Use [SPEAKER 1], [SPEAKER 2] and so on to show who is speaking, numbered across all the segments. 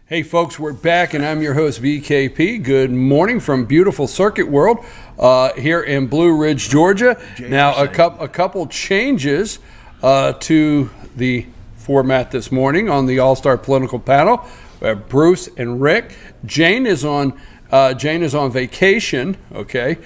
[SPEAKER 1] Hey folks, we're back and I'm your host VKP. Good morning from beautiful Circuit World here in Blue Ridge, Georgia. Now a couple changes to the format this morning on the All-Star Political Panel. We have Bruce and Rick. Jane is on vacation. Okay,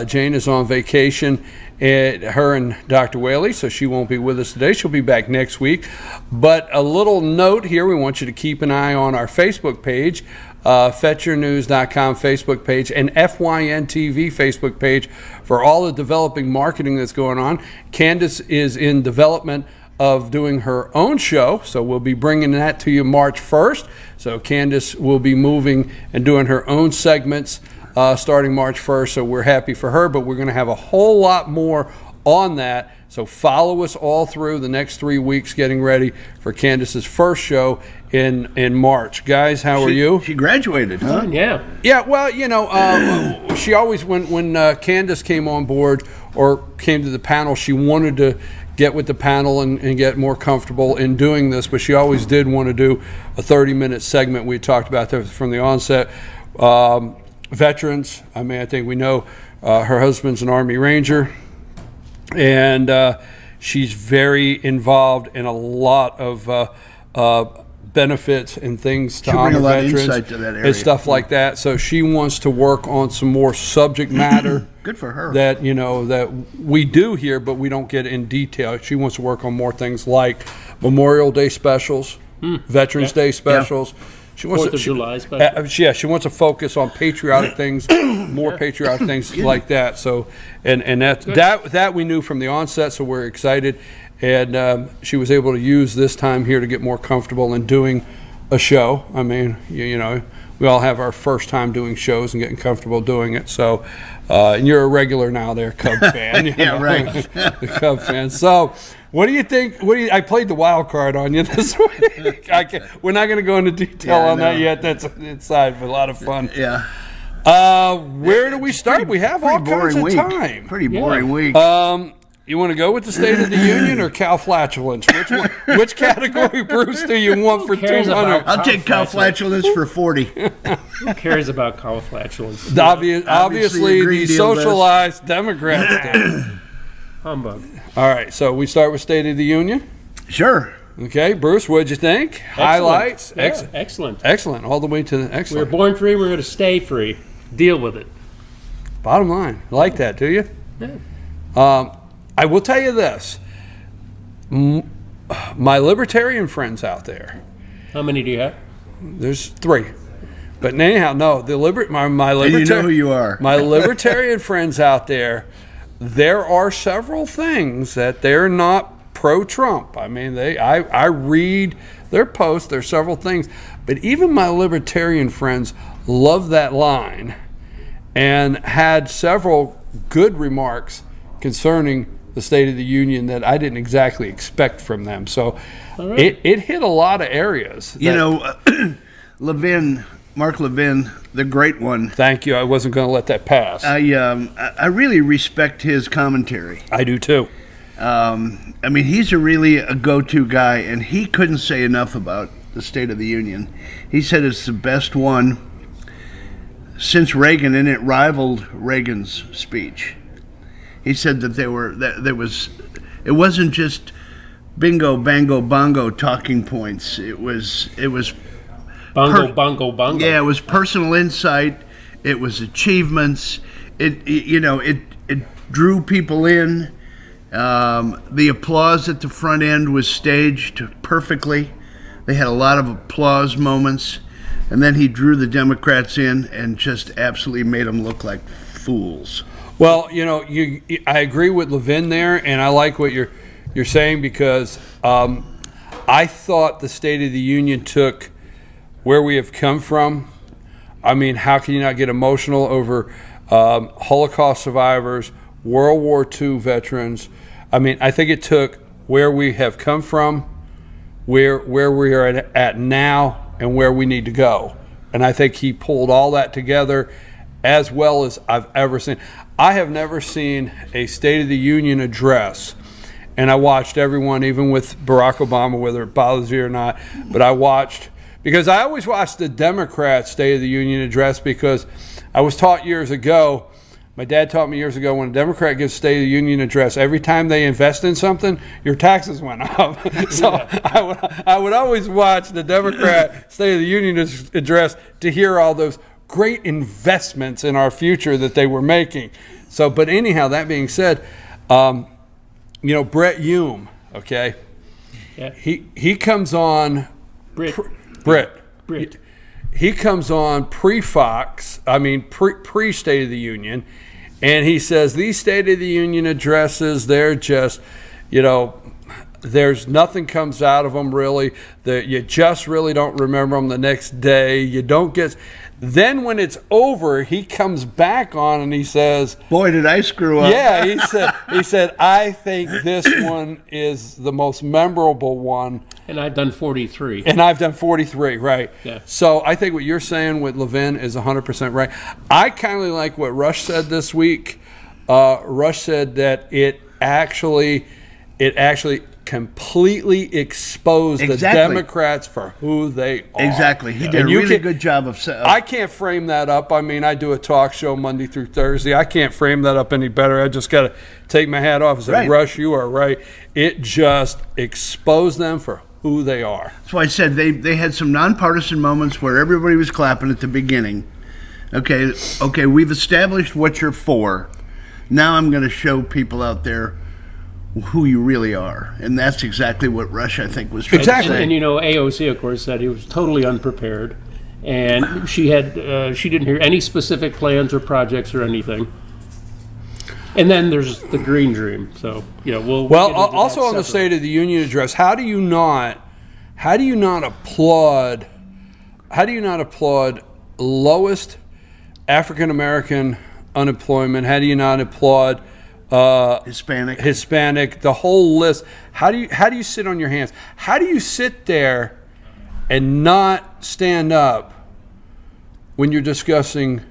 [SPEAKER 1] Jane is on vacation. Her and Dr. Whaley, so she won't be with us today. She'll be back next week. But a little note here, we want you to keep an eye on our Facebook page, fetchernews.com Facebook page, and FYNTV Facebook page for all the developing marketing that's going on. Candace is in development of doing her own show, so we'll be bringing that to you March 1st. So Candace will be moving and doing her own segments starting March 1st, so we're happy for her, but we're going to have a whole lot more on that. So follow us all through the next 3 weeks getting ready for Candace's first show in March. Guys, how are you?
[SPEAKER 2] She graduated, huh?
[SPEAKER 3] Yeah.
[SPEAKER 1] Yeah, well, you know, she always, when Candace came on board or came to the panel, she wanted to get with the panel and get more comfortable in doing this, but she always did want to do a 30-minute segment. We talked about that from the onset. Veterans, I mean, I think we know her husband's an Army Ranger, and she's very involved in a lot of benefits and things to honor veterans and stuff like that. So she wants to work on some more subject matter.
[SPEAKER 2] Good for her.
[SPEAKER 1] That, you know, that we do here, but we don't get in detail. She wants to work on more things like Memorial Day specials, Veterans Day specials. She wants
[SPEAKER 3] 4th of July special.
[SPEAKER 1] Yeah, she wants to focus on patriotic things, more patriotic things like that. So, and that we knew from the onset, so we're excited. And she was able to use this time here to get more comfortable in doing a show. I mean, you know, we all have our first time doing shows and getting comfortable doing it. So, and you're a regular now there, Cub fan.
[SPEAKER 2] Yeah, right.
[SPEAKER 1] The Cub fan. So, what do you think? I played the wild card on you this week. We're not going to go into detail on that yet. That's inside, but a lot of fun.
[SPEAKER 2] Yeah.
[SPEAKER 1] Where do we start? We have all kinds of time.
[SPEAKER 2] Pretty boring week.
[SPEAKER 1] You want to go with the State of the Union or cow flatulence? Which category, Bruce, do you want for 200?
[SPEAKER 2] I'll take cow flatulence for 40.
[SPEAKER 3] Who cares about cow flatulence?
[SPEAKER 1] Obviously the socialized Democrats do.
[SPEAKER 3] Humbug.
[SPEAKER 1] All right, so we start with State of the Union?
[SPEAKER 2] Sure.
[SPEAKER 1] Okay, Bruce, what'd you think?
[SPEAKER 3] Excellent.
[SPEAKER 1] Highlights?
[SPEAKER 3] Yeah, excellent.
[SPEAKER 1] Excellent, all the way to the excellent.
[SPEAKER 3] We were born free, we're going to stay free. Deal with it.
[SPEAKER 1] Bottom line. I like that, do you?
[SPEAKER 3] Yeah.
[SPEAKER 1] I will tell you this. My libertarian friends out there.
[SPEAKER 3] How many do you have?
[SPEAKER 1] There's 3. But anyhow, no, my
[SPEAKER 2] And you know who you are.
[SPEAKER 1] My libertarian friends out there, there are several things that they're not pro-Trump. I mean, I read their posts, there's several things. But even my libertarian friends love that line and had several good remarks concerning the State of the Union that I didn't exactly expect from them. So it hit a lot of areas.
[SPEAKER 2] You know, Mark Levin, the great one.
[SPEAKER 1] Thank you. I wasn't going to let that pass.
[SPEAKER 2] I really respect his commentary.
[SPEAKER 1] I do too.
[SPEAKER 2] I mean, he's really a go-to guy, and he couldn't say enough about the State of the Union. He said it's the best one since Reagan, and it rivaled Reagan's speech. He said that it wasn't just bingo, bango, bongo talking points. It was
[SPEAKER 3] Bongo, bongo, bongo.
[SPEAKER 2] Yeah, it was personal insight. It was achievements. It drew people in. The applause at the front end was staged perfectly. They had a lot of applause moments, and then he drew the Democrats in and just absolutely made them look like fools.
[SPEAKER 1] Well, you know, I agree with Levin there, and I like what you're saying because I thought the State of the Union took where we have come from. I mean, how can you not get emotional over Holocaust survivors, World War II veterans? I mean, I think it took where we have come from, where we are at now, and where we need to go. And I think he pulled all that together as well as I've ever seen. I have never seen a State of the Union address, and I watched everyone, even with Barack Obama, whether it bothers you or not, but I watched because I always watch the Democrats' State of the Union address, because I was taught years ago, my dad taught me years ago, when a Democrat gives State of the Union address, every time they invest in something, your taxes went up. So I would always watch the Democrat State of the Union address to hear all those great investments in our future that they were making. So, but anyhow, that being said, you know, Brett Hume, okay,
[SPEAKER 3] Yeah.
[SPEAKER 1] he comes on,
[SPEAKER 3] Brit.
[SPEAKER 1] he comes on pre-Fox, I mean pre-State of the Union, and he says these State of the Union addresses, they're just, you know, there's nothing comes out of them really. You just really don't remember them the next day. You don't get. Then when it's over, he comes back on and he says,
[SPEAKER 2] "Boy, did I screw up!"
[SPEAKER 1] Yeah, he said, I think this one is the most memorable one.
[SPEAKER 3] And I've done 43.
[SPEAKER 1] And I've done 43, right?
[SPEAKER 3] Yeah.
[SPEAKER 1] So I think what you're saying with Levin is 100% right. I kind of like what Rush said this week. Rush said that it actually completely exposed the Democrats for who they are.
[SPEAKER 2] Exactly. He did a really good job of
[SPEAKER 1] I can't frame that up. I mean, I do a talk show Monday through Thursday. I can't frame that up any better. I just got to take my hat off and say, right. Rush, you are right. It just exposed them for who they are.
[SPEAKER 2] That's why I said they had some nonpartisan moments where everybody was clapping at the beginning. Okay, we've established what you're for. Now I'm going to show people out there who you really are, and that's exactly what Rush, I think, was trying to say.
[SPEAKER 3] And you know, AOC, of course, said he was totally unprepared, and she didn't hear any specific plans or projects or anything. And then there's the Green Dream. So you know, we'll
[SPEAKER 1] also on the State of the Union address, how do you not applaud lowest African American unemployment? How do you not applaud Hispanic, the whole list? How do you sit on your hands? How do you sit there and not stand up when you're discussing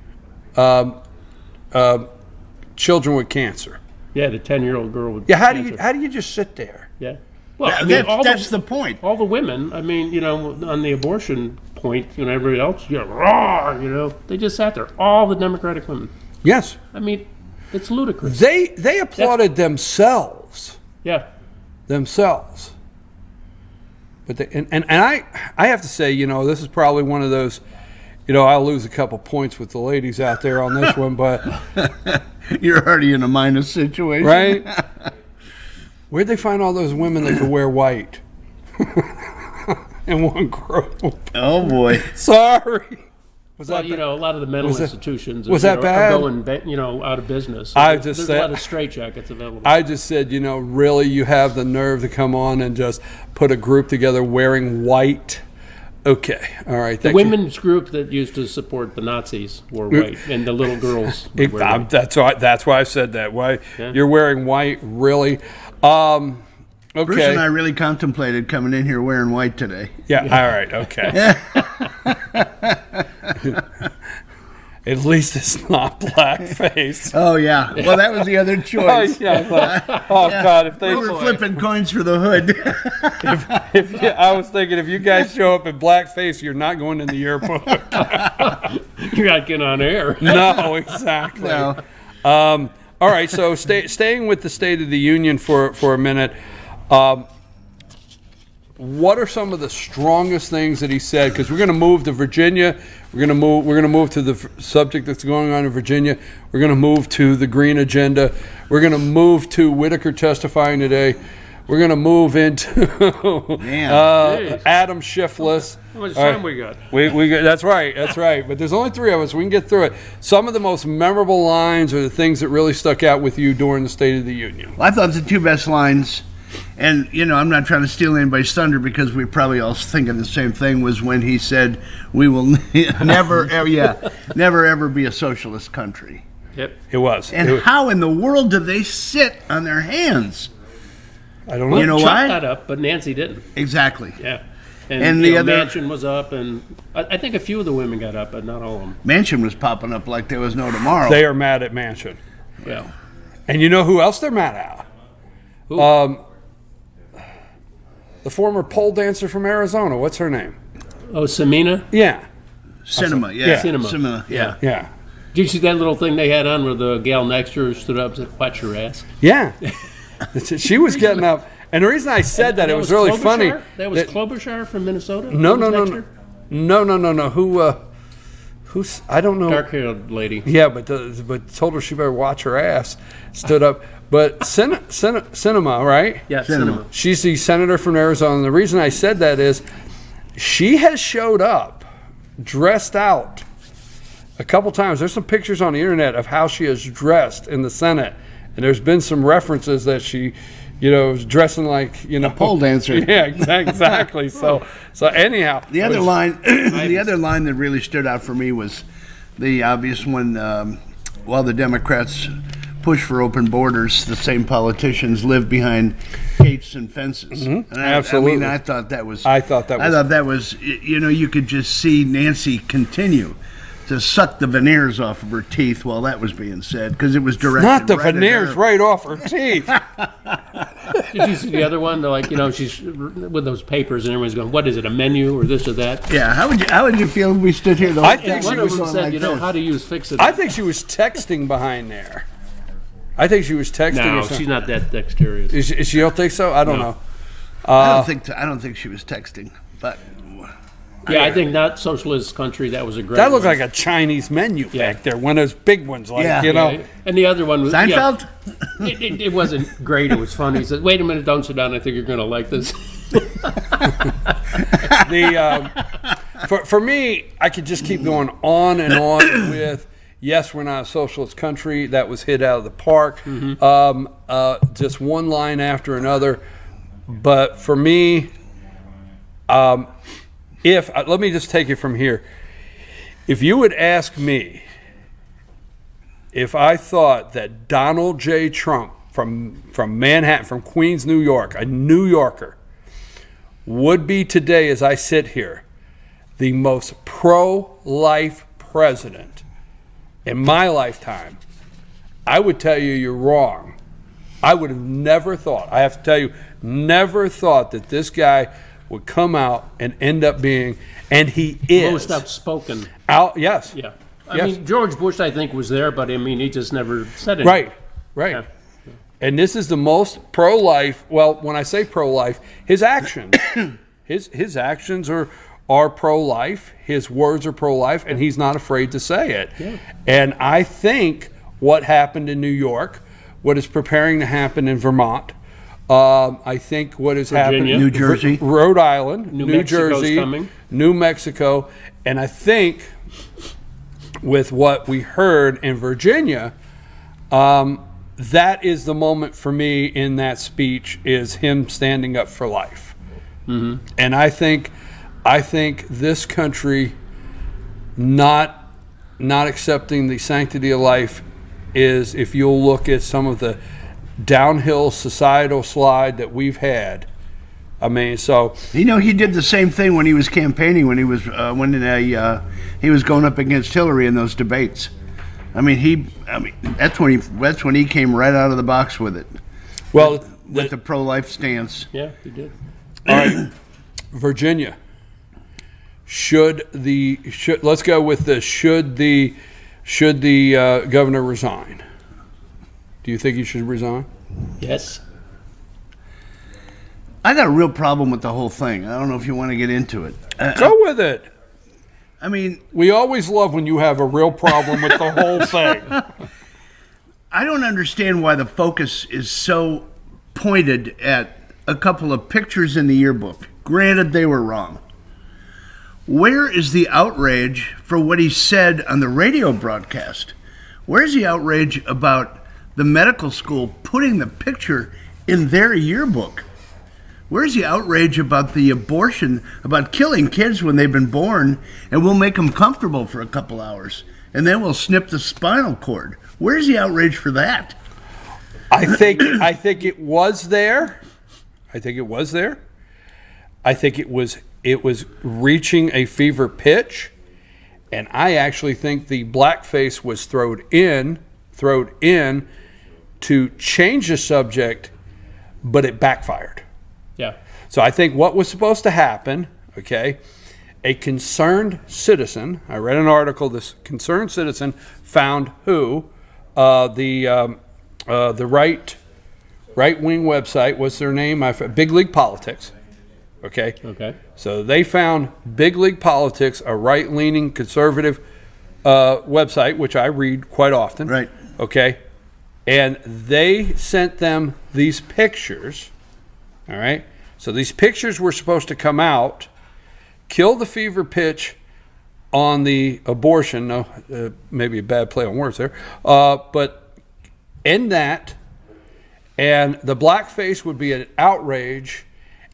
[SPEAKER 1] children with cancer?
[SPEAKER 3] Yeah, the 10-year-old girl with
[SPEAKER 1] cancer. How do you just sit there?
[SPEAKER 3] Yeah. Well, I mean,
[SPEAKER 2] that's the point.
[SPEAKER 3] All the women, I mean, you know, on the abortion point, you know, everybody else, you know, raw, you know, they just sat there. All the Democratic women.
[SPEAKER 1] Yes.
[SPEAKER 3] I mean, it's ludicrous.
[SPEAKER 1] They applauded themselves.
[SPEAKER 3] Yeah.
[SPEAKER 1] Themselves. But I have to say, you know, this is probably one of those, you know, I'll lose a couple points with the ladies out there on this one, but
[SPEAKER 2] you're already in a minus situation,
[SPEAKER 1] right? Where'd they find all those women that could wear white in one group?
[SPEAKER 2] Oh boy!
[SPEAKER 1] Sorry.
[SPEAKER 3] You know, a lot of the mental institutions
[SPEAKER 1] are
[SPEAKER 3] going, you know, out of business. So there's a lot of straitjackets available.
[SPEAKER 1] I just said, you know, really, you have the nerve to come on and just put a group together wearing white. Okay, all right.
[SPEAKER 3] The women's group that used to support the Nazis wore white, and the little girls wear white.
[SPEAKER 1] That's why I said that. Why you're wearing white, really? Okay.
[SPEAKER 2] Bruce and I really contemplated coming in here wearing white today.
[SPEAKER 1] Yeah. All right. Okay. At least it's not blackface.
[SPEAKER 2] Oh yeah. Well, that was the other choice.
[SPEAKER 1] God! If they
[SPEAKER 2] were flipping coins for the hood.
[SPEAKER 1] I was thinking, if you guys show up in blackface, you're not going in the yearbook.
[SPEAKER 3] You're not getting on air.
[SPEAKER 1] No, exactly.
[SPEAKER 2] No.
[SPEAKER 1] All right. So staying with the State of the Union for a minute. What are some of the strongest things that he said? Because we're going to move to Virginia. We're going to move to the subject that's going on in Virginia. We're going to move to the Green Agenda. We're going to move to Whitaker testifying today. We're going to move into Adam Schiffless.
[SPEAKER 3] How much time we got?
[SPEAKER 1] We got, that's right. But there's only three of us. We can get through it. Some of the most memorable lines are the things that really stuck out with you during the State of the Union.
[SPEAKER 2] Well, I thought the two best lines, and, you know, I'm not trying to steal anybody's thunder because we probably all thinking the same thing, was when he said, we will never ever be a socialist country.
[SPEAKER 3] Yep.
[SPEAKER 1] It was.
[SPEAKER 2] And how in the world do they sit on their hands?
[SPEAKER 1] I don't know.
[SPEAKER 2] You know
[SPEAKER 3] Chuck
[SPEAKER 2] why?
[SPEAKER 3] got up, but Nancy didn't.
[SPEAKER 2] Exactly.
[SPEAKER 3] Yeah.
[SPEAKER 2] And the other
[SPEAKER 3] Manchin was up, and I think a few of the women got up, but not all of them.
[SPEAKER 2] Manchin was popping up like there was no tomorrow.
[SPEAKER 1] They are mad at Manchin.
[SPEAKER 3] Yeah.
[SPEAKER 1] And you know who else they're mad at?
[SPEAKER 3] Who?
[SPEAKER 1] The former pole dancer from Arizona. What's her name?
[SPEAKER 3] Oh, Samina?
[SPEAKER 1] Yeah.
[SPEAKER 2] Cinema,
[SPEAKER 1] Yeah.
[SPEAKER 2] yeah.
[SPEAKER 3] Cinema.
[SPEAKER 2] yeah.
[SPEAKER 1] Yeah.
[SPEAKER 3] Did you see that little thing they had on where the gal next to her stood up and said, "Watch your ass"?
[SPEAKER 1] Yeah. She was getting up. And the reason I said that, it was really funny.
[SPEAKER 3] That was Klobuchar from Minnesota?
[SPEAKER 1] No. Who's I don't know.
[SPEAKER 3] Dark-haired lady.
[SPEAKER 1] Yeah, but told her she better watch her ass. Stood up. But Cinema, right?
[SPEAKER 3] Yeah,
[SPEAKER 2] Cinema.
[SPEAKER 1] She's the senator from Arizona. And the reason I said that is she has showed up dressed out a couple times. There's some pictures on the internet of how she is dressed in the Senate. And there's been some references that she, was dressing like,
[SPEAKER 2] a pole dancer.
[SPEAKER 1] Yeah, exactly. So anyhow,
[SPEAKER 2] The other line that really stood out for me was the obvious one. While the Democrats push for open borders, the same politicians live behind gates and fences.
[SPEAKER 1] Mm-hmm.
[SPEAKER 2] And
[SPEAKER 1] Absolutely.
[SPEAKER 2] I thought that was.
[SPEAKER 1] I thought that was.
[SPEAKER 2] You could just see Nancy continue to suck the veneers off of her teeth while that was being said, because it was directed
[SPEAKER 1] Not the
[SPEAKER 2] right at
[SPEAKER 1] veneers
[SPEAKER 2] her.
[SPEAKER 1] right off her teeth.
[SPEAKER 3] Did you see the other one? They're like, she's with those papers, and everyone's going, "What is it? A menu or this or that?"
[SPEAKER 2] Yeah, how would you feel if we stood here?
[SPEAKER 1] I think
[SPEAKER 3] One
[SPEAKER 1] she
[SPEAKER 3] of
[SPEAKER 1] was
[SPEAKER 3] them said,
[SPEAKER 2] like
[SPEAKER 3] how to use Fix-It.
[SPEAKER 1] I think she was texting behind there. I think she was texting.
[SPEAKER 3] No,
[SPEAKER 1] or something.
[SPEAKER 3] she's not that dexterous.
[SPEAKER 1] Is she don't think so? I don't know.
[SPEAKER 2] I don't think she was texting, but.
[SPEAKER 3] Yeah, I think not socialist country. That was a great.
[SPEAKER 1] That looked
[SPEAKER 3] one.
[SPEAKER 1] like a Chinese menu
[SPEAKER 3] Yeah.
[SPEAKER 1] back there. One of those big ones, like
[SPEAKER 2] Yeah.
[SPEAKER 3] Yeah, and the other one was
[SPEAKER 2] Seinfeld?
[SPEAKER 3] Yeah, it wasn't great. It was funny. He said, "Wait a minute, don't sit down. I think you're going to like this."
[SPEAKER 1] For me, I could just keep going on and on with. Yes, we're not a socialist country. That was hit out of the park.
[SPEAKER 3] Mm-hmm.
[SPEAKER 1] Just one line after another. But for me, let me just take it from here. If you would ask me if I thought that Donald J. Trump from Manhattan, from Queens, New York, a New Yorker, would be today, as I sit here, the most pro-life president in my lifetime, I would tell you you're wrong. I would have never thought, I have to tell you, never thought that this guy would come out and end up being, and he is.
[SPEAKER 3] Most outspoken.
[SPEAKER 1] Yes.
[SPEAKER 3] Yeah.
[SPEAKER 1] Yes.
[SPEAKER 3] I mean, George Bush, I think, was there, but I mean, he just never said anything.
[SPEAKER 1] Right.
[SPEAKER 3] Yeah.
[SPEAKER 1] And this is the most pro-life. Well, when I say pro-life, his actions, his actions are pro-life. His words are pro-life, and he's not afraid to say it.
[SPEAKER 3] Yeah.
[SPEAKER 1] And I think what happened in New York, what is preparing to happen in Vermont, I think what is happening,
[SPEAKER 2] New Jersey,
[SPEAKER 1] Rhode Island,
[SPEAKER 3] New
[SPEAKER 1] New
[SPEAKER 3] Mexico's
[SPEAKER 1] Jersey,
[SPEAKER 3] coming.
[SPEAKER 1] New Mexico, and I think with what we heard in Virginia, that is the moment for me in that speech, is him standing up for life. Mm-hmm. And I think this country not accepting the sanctity of life is, if you'll look at some of the downhill societal slide that we've had. I mean, so
[SPEAKER 2] he did the same thing when he was campaigning, when he was he was going up against Hillary in those debates. That's when he came right out of the box with it.
[SPEAKER 1] Well,
[SPEAKER 2] with the pro-life stance.
[SPEAKER 3] Yeah, he did.
[SPEAKER 1] All right, Virginia. Should the governor resign? Do you think he should resign?
[SPEAKER 3] Yes.
[SPEAKER 2] I got a real problem with the whole thing. I don't know if you want to get into it.
[SPEAKER 1] Go with it.
[SPEAKER 2] I mean,
[SPEAKER 1] we always love when you have a real problem with the whole thing.
[SPEAKER 2] I don't understand why the focus is so pointed at a couple of pictures in the yearbook. Granted, they were wrong. Where is the outrage for what he said on the radio broadcast? Where's the outrage about the medical school putting the picture in their yearbook? Where's the outrage about the abortion, about killing kids when they've been born, and we'll make them comfortable for a couple hours, and then we'll snip the spinal cord? Where's the outrage for that?
[SPEAKER 1] I think it was there. I think it was there. I think it was reaching a fever pitch, and I actually think the blackface was thrown in to change the subject, but it backfired.
[SPEAKER 3] Yeah.
[SPEAKER 1] So I think what was supposed to happen, okay, a concerned citizen, I read an article, this concerned citizen found who? The right-wing website, what's their name? Big League Politics. Okay?
[SPEAKER 3] Okay.
[SPEAKER 1] So they found Big League Politics, a right-leaning conservative website, which I read quite often.
[SPEAKER 2] Right.
[SPEAKER 1] Okay? And they sent them these pictures, all right? So these pictures were supposed to come out, kill the fever pitch on the abortion. No, maybe a bad play on words there. But end that, and the blackface would be an outrage,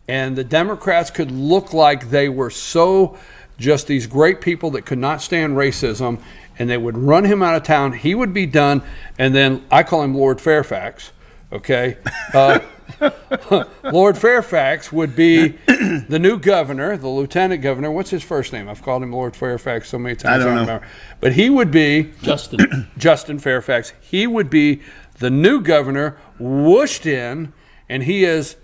[SPEAKER 1] and the Democrats could look like they were so just these great people that could not stand racism, and they would run him out of town. He would be done, and then I call him Lord Fairfax, okay? Lord Fairfax would be the new governor, the lieutenant governor. What's his first name? I've called him Lord Fairfax so many times.
[SPEAKER 2] I don't know.
[SPEAKER 1] Remember. But he would be Justin Fairfax. He would be the new governor, whooshed in, and he is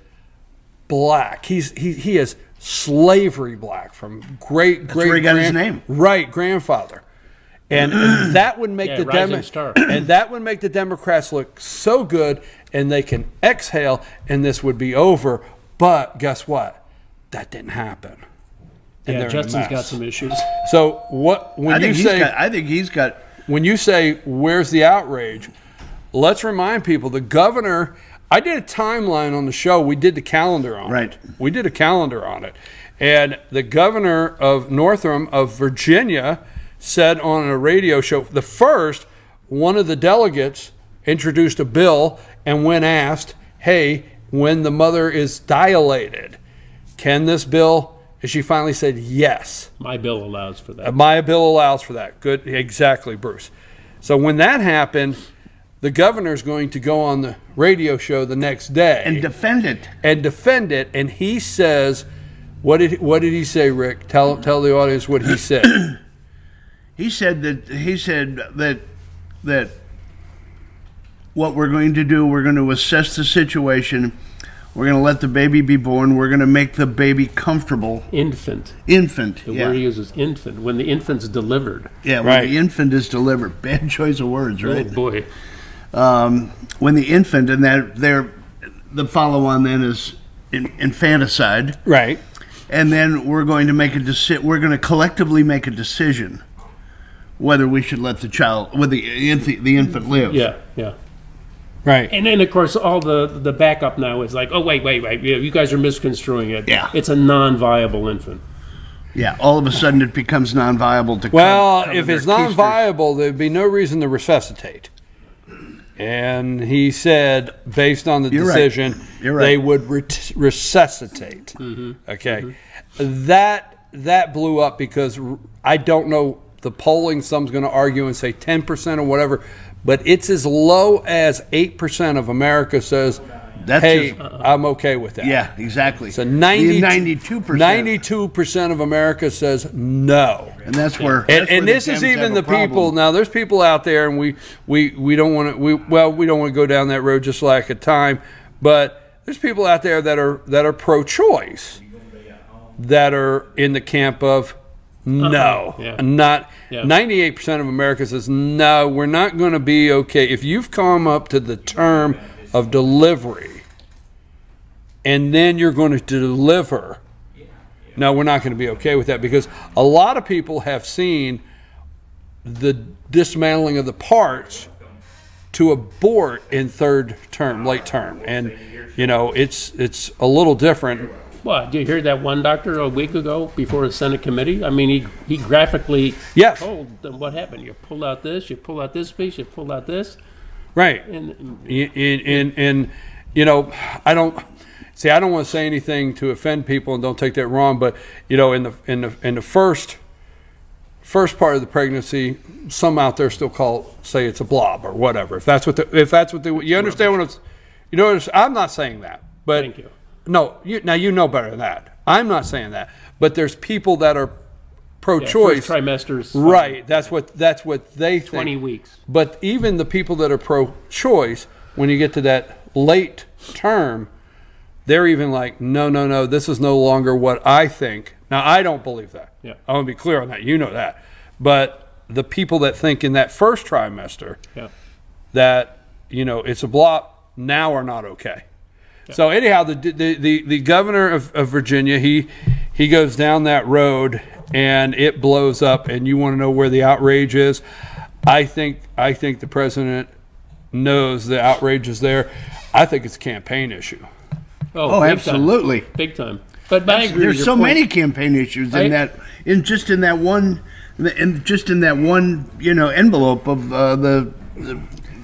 [SPEAKER 1] black. He is slavery black from great
[SPEAKER 2] where he got his name.
[SPEAKER 1] Right, grandfather. And that would make that would make the Democrats look so good, and they can exhale, and this would be over. But guess what? That didn't happen. And
[SPEAKER 3] yeah, Justin's got some issues.
[SPEAKER 1] So what? When
[SPEAKER 2] I think he's got.
[SPEAKER 1] When you say where's the outrage, let's remind people the governor. I did a timeline on the show. We did the calendar on it. We did a calendar on it, and the governor of Northam of Virginia said on a radio show, one of the delegates introduced a bill, and when asked, hey, when the mother is dilated, can this bill, and she finally said yes.
[SPEAKER 3] My bill allows for that.
[SPEAKER 1] My bill allows for that. Good, exactly, Bruce. So when that happened, the governor's going to go on the radio show the next day.
[SPEAKER 2] And defend it.
[SPEAKER 1] And he says, what did he say, Rick? Tell the audience what he said.
[SPEAKER 2] He said that what we're going to do, we're going to assess the situation. We're going to let the baby be born. We're going to make the baby comfortable.
[SPEAKER 3] Infant.
[SPEAKER 2] The
[SPEAKER 3] word he uses, infant. When the infant's delivered.
[SPEAKER 2] Yeah, when the infant is delivered. Bad choice of words, right?
[SPEAKER 3] Oh, boy.
[SPEAKER 2] When the infant, and the follow-on then is infanticide.
[SPEAKER 1] Right.
[SPEAKER 2] And then we're going to make we're going to collectively make a decision whether we should let the infant live.
[SPEAKER 3] Yeah, yeah.
[SPEAKER 1] Right.
[SPEAKER 3] And then, of course, all the backup now is like, oh, wait. You guys are misconstruing it.
[SPEAKER 2] Yeah.
[SPEAKER 3] It's a non-viable infant.
[SPEAKER 2] Yeah, all of a sudden it becomes non-viable to
[SPEAKER 1] cover if it's non-viable, there'd be no reason to resuscitate. And he said, based on the decision, they would resuscitate.
[SPEAKER 3] Mm-hmm.
[SPEAKER 1] Okay. Mm-hmm. That blew up because I don't know the polling. Someone's going to argue and say 10% or whatever, but it's as low as 8% of America says, I'm okay with that.
[SPEAKER 2] Yeah, exactly.
[SPEAKER 1] So 92% of America says no.
[SPEAKER 2] And that's where
[SPEAKER 1] and this is even the people. Now there's people out there, and we don't want to we don't want to go down that road just like a time, but there's people out there that are pro-choice, that are in the camp of no. Not 98% of America says no, we're not going to be okay. If you've come up to the term of delivery and then you're going to deliver, no, we're not going to be okay with that, because a lot of people have seen the dismantling of the parts to abort in late term, and it's a little different.
[SPEAKER 3] Well, did you hear that one doctor a week ago before a Senate committee? I mean, he graphically told them what happened. You pull out this, you pull out this piece, you pull out this. Right. And
[SPEAKER 1] I don't want to say anything to offend people, and don't take that wrong, but in the first part of the pregnancy, some out there still say it's a blob or whatever. If that's what you understand what it's, I'm not saying that, but
[SPEAKER 3] thank you.
[SPEAKER 1] No, you know better than that. I'm not saying that, but there's people that are pro-choice.
[SPEAKER 3] First trimesters.
[SPEAKER 1] Right. That's what they think.
[SPEAKER 3] 20 weeks.
[SPEAKER 1] But even the people that are pro-choice, when you get to that late term, they're even like, no, this is no longer what I think Now, I don't believe that.
[SPEAKER 3] Yeah.
[SPEAKER 1] I want to be clear on that. You know that. But the people that think in that first trimester that, you know, it's a blot now are not okay. Yeah. So anyhow, the governor of Virginia, he goes down that road and it blows up, and you want to know where the outrage is? I think the president knows the outrage is there. I think it's a campaign issue.
[SPEAKER 2] Oh, absolutely.
[SPEAKER 3] Big time. But I agree.
[SPEAKER 2] There's so many campaign issues in that one, you know, envelope of the.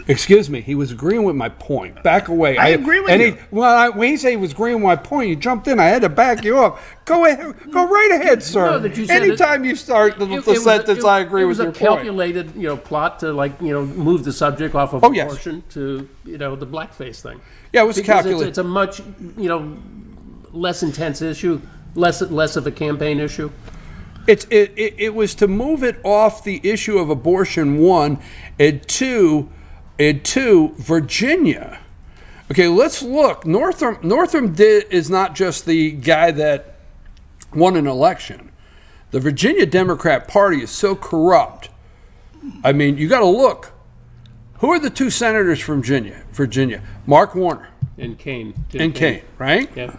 [SPEAKER 1] Excuse me, he was agreeing with my point. Back away.
[SPEAKER 2] I agree with you.
[SPEAKER 1] When he said he was agreeing with my point, you jumped in. I had to back you up. Go ahead. Go right ahead, sir.
[SPEAKER 3] No,
[SPEAKER 1] anytime you start the sentence, I agree with your point.
[SPEAKER 3] It was a calculated, you know, plot to, like, you know, move the subject off of abortion to, you know, the blackface thing.
[SPEAKER 1] Yeah, it was calculated.
[SPEAKER 3] It's a much, you know, less intense issue, less of a campaign issue.
[SPEAKER 1] It was to move it off the issue of abortion, one, and two, Virginia. Okay, let's look. Northam is not just the guy that won an election. The Virginia Democrat Party is so corrupt. I mean, you got to look. Who are the two senators from Virginia? Mark Warner
[SPEAKER 3] and Kane.
[SPEAKER 1] And Kane, right?
[SPEAKER 3] Yeah.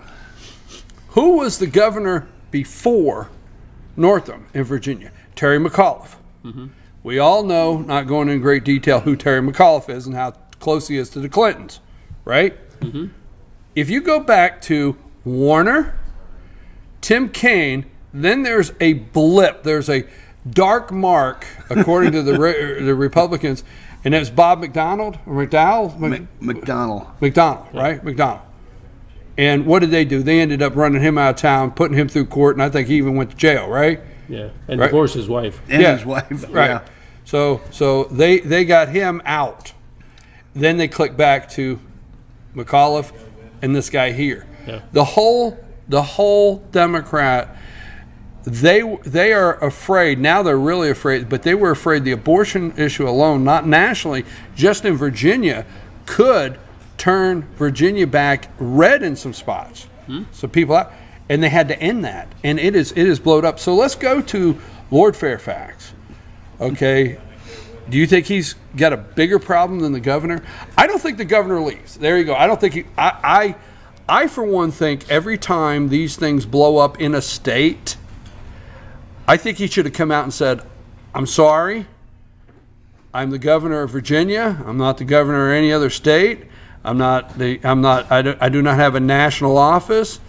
[SPEAKER 1] Who was the governor before Northam in Virginia? Terry McAuliffe. Mm-hmm. We all know, not going in great detail, who Terry McAuliffe is and how close he is to the Clintons, right? Mm-hmm. If you go back to Warner, Tim Kaine, then there's a blip. There's a dark mark, according to the Republicans, and it's Bob McDonald or McDowell? McDonald, right? McDonald. And what did they do? They ended up running him out of town, putting him through court, and I think he even went to jail, right?
[SPEAKER 3] Yeah, and divorced his wife.
[SPEAKER 2] And his wife,
[SPEAKER 1] right.
[SPEAKER 2] Yeah.
[SPEAKER 1] So they got him out. Then they click back to McAuliffe and this guy here.
[SPEAKER 3] Yeah.
[SPEAKER 1] The whole Democrat, they are afraid. Now they're really afraid, but they were afraid the abortion issue alone, not nationally, just in Virginia, could turn Virginia back red in some spots. So people out, and they had to end that, and it is blowed up. So let's go to Lord Fairfax. Okay, do you think he's got a bigger problem than the governor? I don't think the governor leaves. There you go. I don't think I for one think every time these things blow up in a state, I think he should have come out and said, "I'm sorry. I'm the governor of Virginia. I'm not the governor of any other state. I do not have a national office.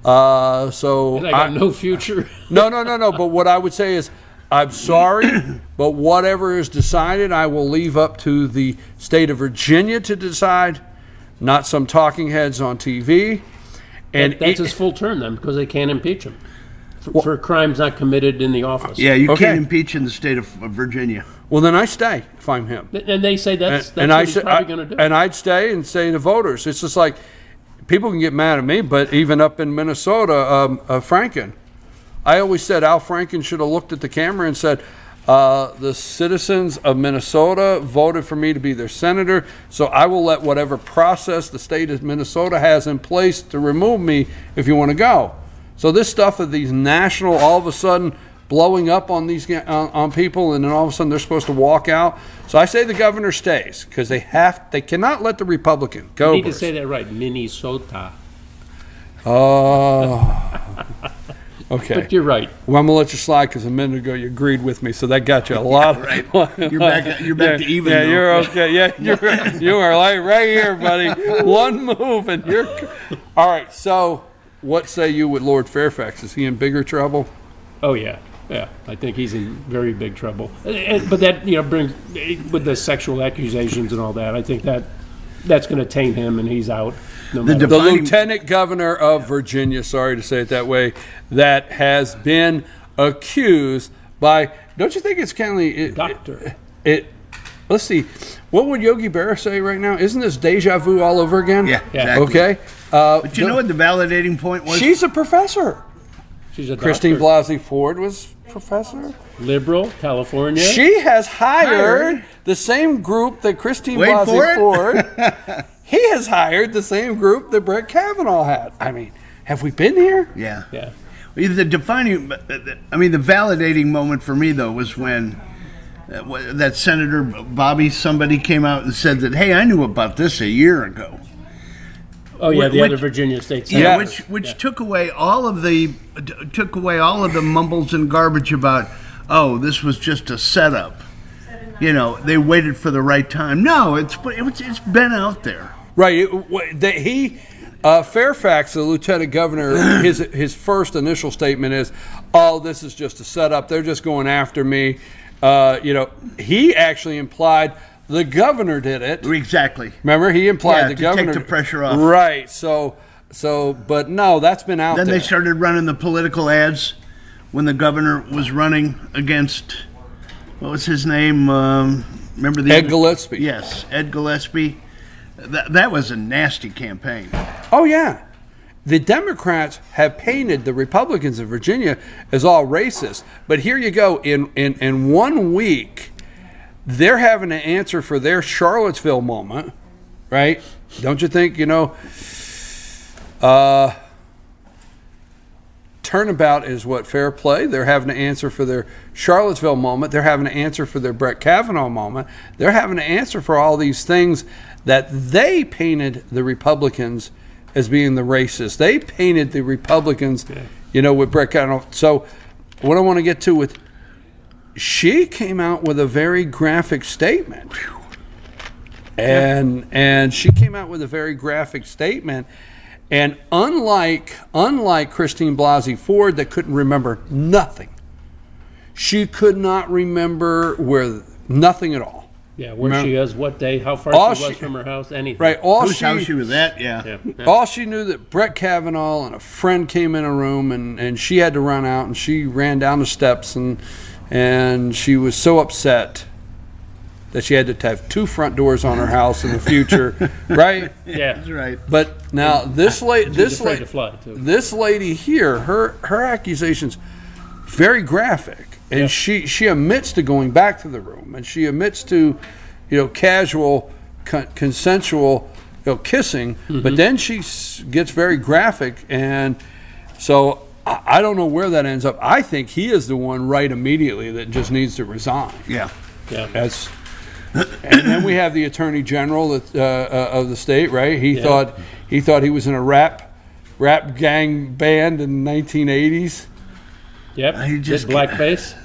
[SPEAKER 1] So
[SPEAKER 3] and I got no future."
[SPEAKER 1] No. But what I would say is, I'm sorry, but whatever is decided, I will leave up to the state of Virginia to decide, not some talking heads on TV. And
[SPEAKER 3] that's his full term then, because they can't impeach him for crimes not committed in the office.
[SPEAKER 2] Yeah, you can't impeach in the state of Virginia.
[SPEAKER 1] Well, then I stay if I'm him.
[SPEAKER 3] And they say that's what he's probably going to do.
[SPEAKER 1] And I'd stay and say to voters, it's just like, people can get mad at me, but even up in Minnesota, Franken, I always said Al Franken should have looked at the camera and said, the citizens of Minnesota voted for me to be their senator, so I will let whatever process the state of Minnesota has in place to remove me if you want to go. So this stuff of these national, all of a sudden, blowing up on these on people, and then all of a sudden they're supposed to walk out. So I say the governor stays, because they cannot let the Republican go.
[SPEAKER 3] You need to say that right, Minnesota.
[SPEAKER 1] Oh. Okay.
[SPEAKER 3] But you're right.
[SPEAKER 1] Well, I'm gonna let you slide because a minute ago you agreed with me, so that got you a lot.
[SPEAKER 2] Right. You're back to even.
[SPEAKER 1] Yeah,
[SPEAKER 2] though.
[SPEAKER 1] you're okay. Yeah, you are like right here, buddy. One move and you're. All right. So, what say you with Lord Fairfax? Is he in bigger trouble?
[SPEAKER 3] Oh yeah. I think he's in very big trouble. But that brings with the sexual accusations and all that. I think that's going to taint him, and he's out. The
[SPEAKER 1] lieutenant governor of Virginia, sorry to say it that way, that has been accused by, don't you think it's kind of
[SPEAKER 3] doctor?
[SPEAKER 1] Let's see, what would Yogi Berra say right now? Isn't this deja vu all over again?
[SPEAKER 2] Yeah, exactly.
[SPEAKER 1] Okay.
[SPEAKER 2] But you know what the validating point was?
[SPEAKER 1] She's a professor.
[SPEAKER 3] She's a
[SPEAKER 1] Christine
[SPEAKER 3] doctor.
[SPEAKER 1] Blasey Ford was professor.
[SPEAKER 3] Liberal, California.
[SPEAKER 1] She has hired the same group that Christine Blasey Ford. He has hired the same group that Brett Kavanaugh had. I mean, have we been here?
[SPEAKER 2] Yeah. The defining, I mean, the validating moment for me, though, was when that Senator Bobby somebody came out and said that, hey, I knew about this a year ago.
[SPEAKER 3] Oh yeah, the other Virginia state.
[SPEAKER 2] Yeah,
[SPEAKER 1] Yes.
[SPEAKER 2] which took away all of the mumbles and garbage about, oh, this was just a setup. You know, they waited for the right time. No, it's been out there.
[SPEAKER 1] Right. Fairfax, the lieutenant governor, his first initial statement is, "Oh, this is just a setup. They're just going after me." You know, he actually implied the governor did it.
[SPEAKER 2] Exactly.
[SPEAKER 1] Remember, he implied the
[SPEAKER 2] to
[SPEAKER 1] governor
[SPEAKER 2] take the pressure off.
[SPEAKER 1] Right. So, but no, that's been out
[SPEAKER 2] Then
[SPEAKER 1] there.
[SPEAKER 2] they started running the political ads when the governor was running against, what was his name? Remember the
[SPEAKER 1] Ed Gillespie.
[SPEAKER 2] Yes, Ed Gillespie. That was a nasty campaign.
[SPEAKER 1] Oh yeah. The Democrats have painted the Republicans of Virginia as all racist. But here you go, in 1 week, they're having to answer for their Charlottesville moment, right? Don't you think, you know, turnabout is what, fair play? They're having to answer for their Charlottesville moment. They're having to answer for their Brett Kavanaugh moment. They're having to answer for all these things that they painted the Republicans as being the racist. They painted the Republicans, you know, with Brett Kavanaugh. So what I want to get to with, she came out with a very graphic statement. And she came out with a very graphic statement. And unlike Christine Blasey Ford, that couldn't remember nothing, she could not remember nothing at all.
[SPEAKER 3] Yeah, where she is, what day, how far she was from her house, anything.
[SPEAKER 1] Right.
[SPEAKER 2] Whose house she was at, yeah.
[SPEAKER 1] All she knew that Brett Kavanaugh and a friend came in a room, and she had to run out, and she ran down the steps, and she was so upset that she had to have 2 front doors on her house in the future, right?
[SPEAKER 3] Yeah,
[SPEAKER 2] That's right.
[SPEAKER 1] But now this lady here, her accusations very graphic, and she admits to going back to the room, and she admits to, you know, casual, consensual, you know, kissing, but then she gets very graphic, and so I don't know where that ends up. I think he is the one right immediately that just needs to resign.
[SPEAKER 2] Yeah.
[SPEAKER 1] And then we have the Attorney General of the state, right? He thought he was in a rap gang band in the 1980s.
[SPEAKER 3] Yep. Just blackface.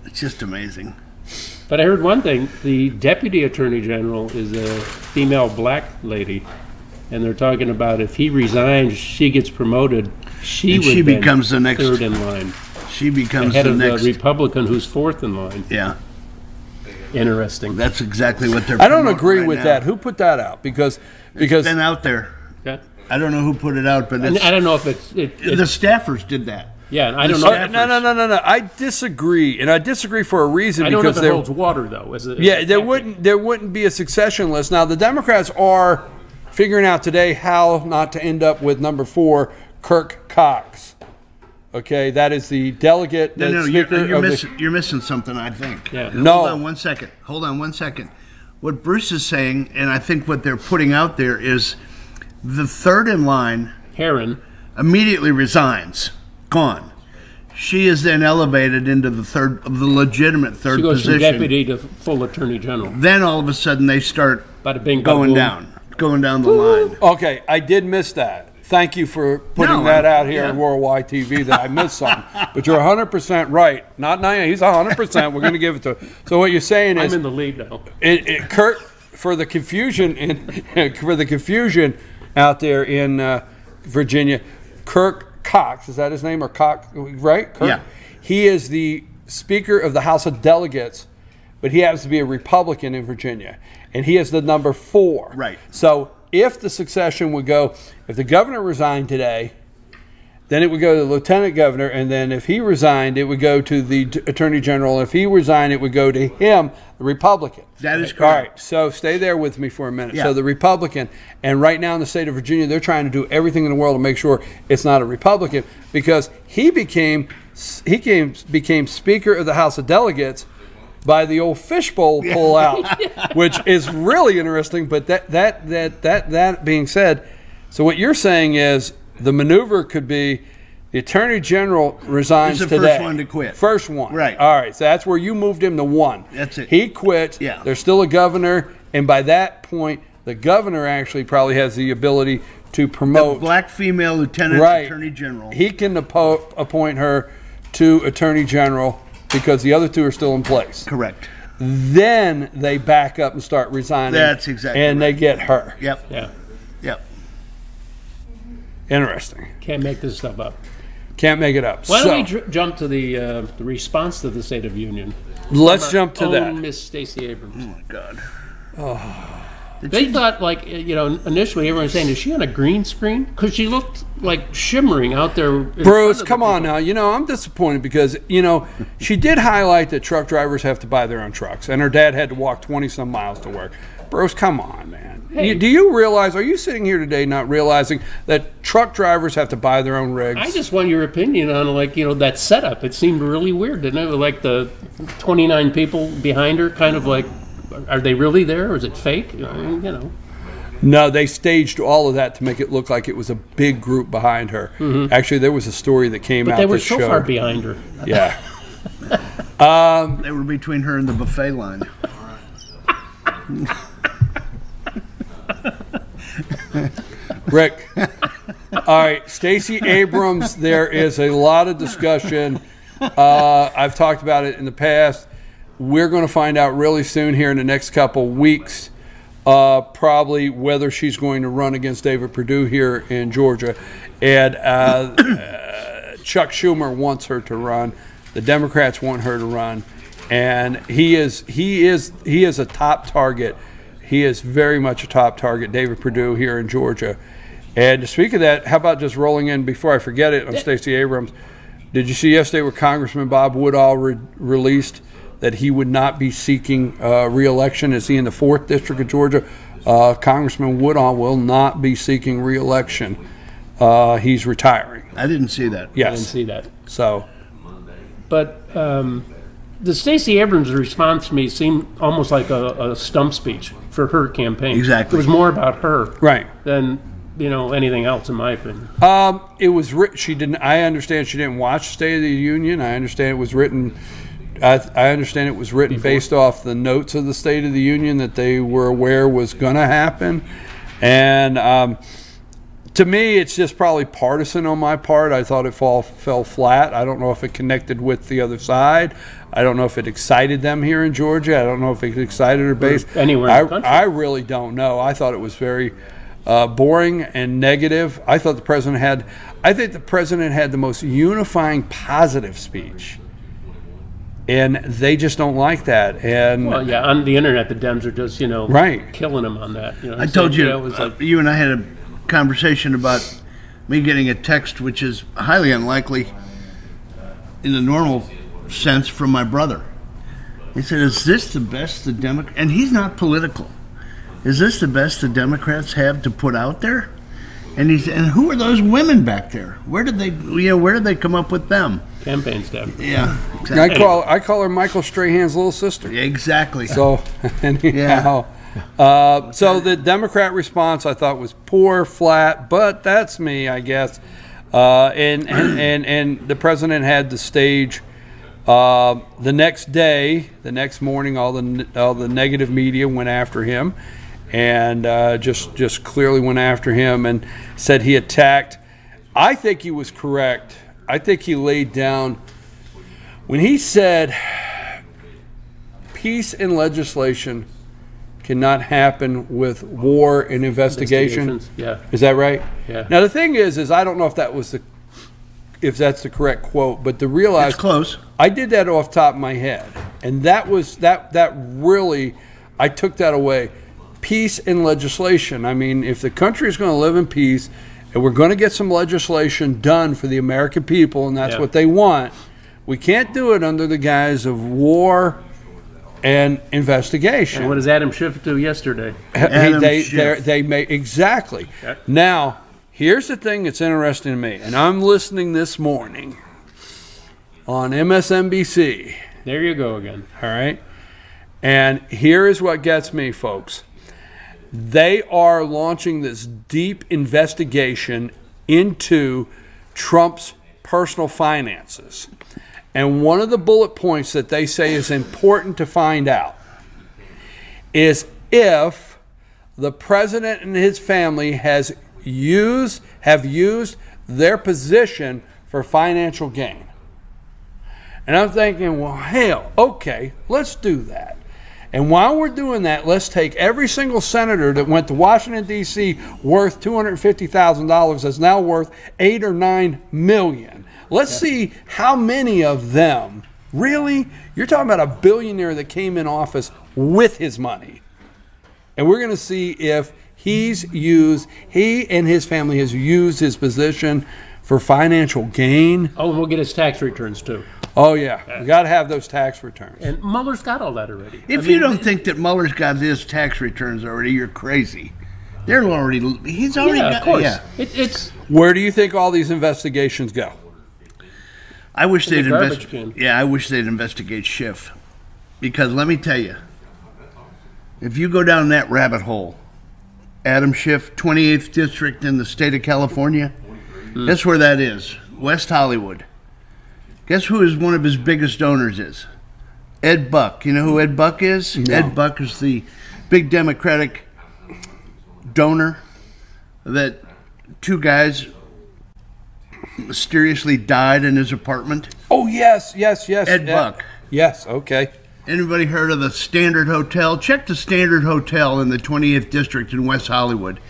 [SPEAKER 2] It's just amazing.
[SPEAKER 3] But I heard one thing: the Deputy Attorney General is a female black lady, and they're talking about if he resigns, she gets promoted. She
[SPEAKER 2] becomes the next
[SPEAKER 3] third in line.
[SPEAKER 2] She becomes
[SPEAKER 3] ahead
[SPEAKER 2] the
[SPEAKER 3] of
[SPEAKER 2] next
[SPEAKER 3] the Republican who's fourth in line.
[SPEAKER 2] Yeah.
[SPEAKER 3] Interesting.
[SPEAKER 2] That's exactly what they're.
[SPEAKER 1] I don't agree
[SPEAKER 2] right
[SPEAKER 1] with
[SPEAKER 2] now.
[SPEAKER 1] that. Who put that out? Because
[SPEAKER 2] It's been out there.
[SPEAKER 3] Yeah.
[SPEAKER 2] I don't know who put it out, but
[SPEAKER 3] And
[SPEAKER 2] it's,
[SPEAKER 3] I don't know if it's
[SPEAKER 2] the staffers did that.
[SPEAKER 3] yeah. And I don't
[SPEAKER 2] the
[SPEAKER 3] know.
[SPEAKER 2] staff-
[SPEAKER 1] no. I disagree, and I disagree for a reason.
[SPEAKER 3] I don't know
[SPEAKER 1] because
[SPEAKER 3] if it holds water though.
[SPEAKER 1] there wouldn't be a succession list. Now the Democrats are figuring out today how not to end up with number 4, Kirk Cox. Okay, that is the delegate.
[SPEAKER 2] No,
[SPEAKER 1] speaker
[SPEAKER 2] you're missing something, I think.
[SPEAKER 3] Yeah.
[SPEAKER 1] No.
[SPEAKER 2] Hold on one second. What Bruce is saying, and I think what they're putting out there is the third in line
[SPEAKER 3] Heron.
[SPEAKER 2] immediately resigns. Gone. She is then elevated into the legitimate third
[SPEAKER 3] She goes
[SPEAKER 2] position.
[SPEAKER 3] from deputy to full attorney general.
[SPEAKER 2] Then all of a sudden they start
[SPEAKER 3] Bada bing, bada
[SPEAKER 2] going
[SPEAKER 3] boom.
[SPEAKER 2] down the line.
[SPEAKER 1] Okay, I did miss that. Thank you for putting
[SPEAKER 2] No,
[SPEAKER 1] that out here
[SPEAKER 2] yeah.
[SPEAKER 1] on Worldwide TV that I missed some. But you're 100% right. Not 90. He's 100%. We're going to give it to him. So what you're saying is,
[SPEAKER 3] I'm in the lead now.
[SPEAKER 1] Kurt, for the confusion out there in Virginia, Kirk Cox, is that his name, or Cox? Right? Kirk?
[SPEAKER 2] Yeah.
[SPEAKER 1] He is the Speaker of the House of Delegates, but he happens to be a Republican in Virginia, and he is the number 4.
[SPEAKER 2] Right.
[SPEAKER 1] So if the succession would go, if the governor resigned today, then it would go to the lieutenant governor, and then if he resigned, it would go to the attorney general. If he resigned, it would go to him, the Republican.
[SPEAKER 2] That is
[SPEAKER 1] All
[SPEAKER 2] correct.
[SPEAKER 1] right, so stay there with me for a minute.
[SPEAKER 2] Yeah.
[SPEAKER 1] So the Republican, and right now in the state of Virginia, they're trying to do everything in the world to make sure it's not a Republican, because he became Speaker of the House of Delegates by the old fishbowl pullout, which is really interesting. But that being said, so what you're saying is the maneuver could be The Attorney General resigns
[SPEAKER 2] He's the
[SPEAKER 1] today.
[SPEAKER 2] first one to quit.
[SPEAKER 1] First one.
[SPEAKER 2] Right.
[SPEAKER 1] All right. So that's where you moved him to 1.
[SPEAKER 2] That's it.
[SPEAKER 1] He quits.
[SPEAKER 2] Yeah.
[SPEAKER 1] There's still a governor, and by that point, the governor actually probably has the ability to promote
[SPEAKER 2] The black female lieutenant
[SPEAKER 1] Right.
[SPEAKER 2] attorney general.
[SPEAKER 1] He can appoint her to Attorney General because the other 2 are still in place.
[SPEAKER 2] Correct.
[SPEAKER 1] Then they back up and start resigning.
[SPEAKER 2] That's exactly
[SPEAKER 1] And they get her.
[SPEAKER 2] Yep.
[SPEAKER 3] Yeah.
[SPEAKER 2] Yep.
[SPEAKER 1] Interesting.
[SPEAKER 3] Can't make this stuff up.
[SPEAKER 1] Can't make it up.
[SPEAKER 3] Why
[SPEAKER 1] So,
[SPEAKER 3] don't we jump to the response to the State of Union?
[SPEAKER 1] let's jump to
[SPEAKER 3] Own
[SPEAKER 1] that.
[SPEAKER 3] Miss Stacey Abrams.
[SPEAKER 2] Oh my God.
[SPEAKER 3] They thought, like, initially everyone was saying, is she on a green screen? Because she looked like shimmering out there.
[SPEAKER 1] Bruce, come on now. I'm disappointed because, she did highlight that truck drivers have to buy their own trucks, and her dad had to walk 20-some miles to work. Bruce, come on, man.
[SPEAKER 3] Hey.
[SPEAKER 1] Do you realize, are you sitting here today not realizing that truck drivers have to buy their own rigs?
[SPEAKER 3] I just want your opinion on, like, that setup. It seemed really weird, didn't it? Like the 29 people behind her, kind of like, are they really there or is it fake?
[SPEAKER 1] No, they staged all of that to make it look like it was a big group behind her. Mm-hmm. Actually, there was a story that came out
[SPEAKER 3] But they were
[SPEAKER 1] that
[SPEAKER 3] so
[SPEAKER 1] showed,
[SPEAKER 3] far behind her.
[SPEAKER 1] Yeah.
[SPEAKER 2] They were between her and the buffet line.
[SPEAKER 1] Rick. All right, Stacey Abrams, there is a lot of discussion. I've talked about it in the past. We're going to find out really soon here in the next couple weeks probably whether she's going to run against David Perdue here in Georgia. And Chuck Schumer wants her to run. The Democrats want her to run. And he is a top target. He is very much a top target, David Perdue here in Georgia. And to speak of that, how about just rolling in before I forget it on Stacey Abrams? Did you see yesterday where Congressman Bob Woodall released that he would not be seeking re-election? Is he in the 4th District of Georgia? Congressman Woodall will not be seeking re-election. He's retiring.
[SPEAKER 2] I didn't see that.
[SPEAKER 3] I
[SPEAKER 1] Yes.
[SPEAKER 3] didn't see that.
[SPEAKER 1] So,
[SPEAKER 3] But the Stacey Abrams response to me seemed almost like a stump speech for her campaign.
[SPEAKER 2] Exactly.
[SPEAKER 3] It was more about her
[SPEAKER 1] right.
[SPEAKER 3] than anything else, in my opinion.
[SPEAKER 1] It was she didn't. I understand she didn't watch State of the Union. I understand it was written. I understand it was written based off the notes of the State of the Union that they were aware was going to happen, and to me, it's just probably partisan on my part. I thought it fell flat. I don't know if it connected with the other side. I don't know if it excited them here in Georgia. I don't know if it excited her base.
[SPEAKER 3] Anywhere in the country.
[SPEAKER 1] I really don't know. I thought it was very boring and negative. I think the president had the most unifying positive speech. And they just don't like that. And
[SPEAKER 3] Well, yeah, on the internet, the Dems are just,
[SPEAKER 1] Right.
[SPEAKER 3] killing them on that.
[SPEAKER 2] I told you,
[SPEAKER 3] it was like,
[SPEAKER 2] you and I had a conversation about me getting a text, which is highly unlikely in the normal sense, from my brother. He said, "Is this the best the Democrats?" And he's not political. "Is this the best the Democrats have to put out there?" And and who are those women back there? Where did they come up with them?
[SPEAKER 3] campaign staff.
[SPEAKER 2] Yeah, exactly.
[SPEAKER 1] I call her Michael Strahan's little sister.
[SPEAKER 2] Exactly.
[SPEAKER 1] So anyhow, so the Democrat response I thought was poor, flat, but that's me, I guess. And the president had the stage. The next morning, all the negative media went after him, and just clearly went after him and said he attacked. I think he was correct. I think he laid down when he said peace and legislation cannot happen with war and investigation.
[SPEAKER 3] Yeah.
[SPEAKER 1] Is that right?
[SPEAKER 3] Yeah.
[SPEAKER 1] Now the thing is I don't know if that's the correct quote, but to realize
[SPEAKER 2] It's close.
[SPEAKER 1] I did that off the top of my head, and that was that really, I took that away. Peace and legislation. I mean, if the country is going to live in peace, and we're going to get some legislation done for the American people, and that's what they want, we can't do it under the guise of war and investigation.
[SPEAKER 3] And what does Adam Schiff do yesterday?
[SPEAKER 1] They may exactly.
[SPEAKER 3] Okay.
[SPEAKER 1] Now, here's the thing that's interesting to me, and I'm listening this morning on MSNBC.
[SPEAKER 3] There you go again.
[SPEAKER 1] All right, and here is what gets me, folks. They are launching this deep investigation into Trump's personal finances. And one of the bullet points that they say is important to find out is if the president and his family have used their position for financial gain. And I'm thinking, well, hell, okay, let's do that. And while we're doing that, let's take every single senator that went to Washington, D.C. worth $250,000 that's now worth $8 or $9 million. Let's see how many of them, really, you're talking about a billionaire that came in office with his money. And we're going to see if he and his family has used his position for financial gain.
[SPEAKER 3] Oh, and we'll get his tax returns too.
[SPEAKER 1] Oh, yeah. We got to have those tax returns.
[SPEAKER 3] And Mueller's got all that already.
[SPEAKER 2] If you don't think that Mueller's got his tax returns already, you're crazy. He's already got,
[SPEAKER 3] of course.
[SPEAKER 2] Yeah.
[SPEAKER 3] It's
[SPEAKER 1] Where do you think all these investigations go?
[SPEAKER 2] I wish they'd
[SPEAKER 3] garbage can.
[SPEAKER 2] I wish they'd investigate Schiff. Because let me tell you, if you go down that rabbit hole, Adam Schiff, 28th District in the state of California, guess where that is? West Hollywood. Guess who is one of his biggest donors is? Ed Buck. You know who Ed Buck is?
[SPEAKER 1] No.
[SPEAKER 2] Ed Buck is the big Democratic donor that two guys mysteriously died in his apartment.
[SPEAKER 1] Oh, yes.
[SPEAKER 2] Ed Buck.
[SPEAKER 1] Yes, okay.
[SPEAKER 2] Anybody heard of the Standard Hotel? Check the Standard Hotel in the 20th District in West Hollywood.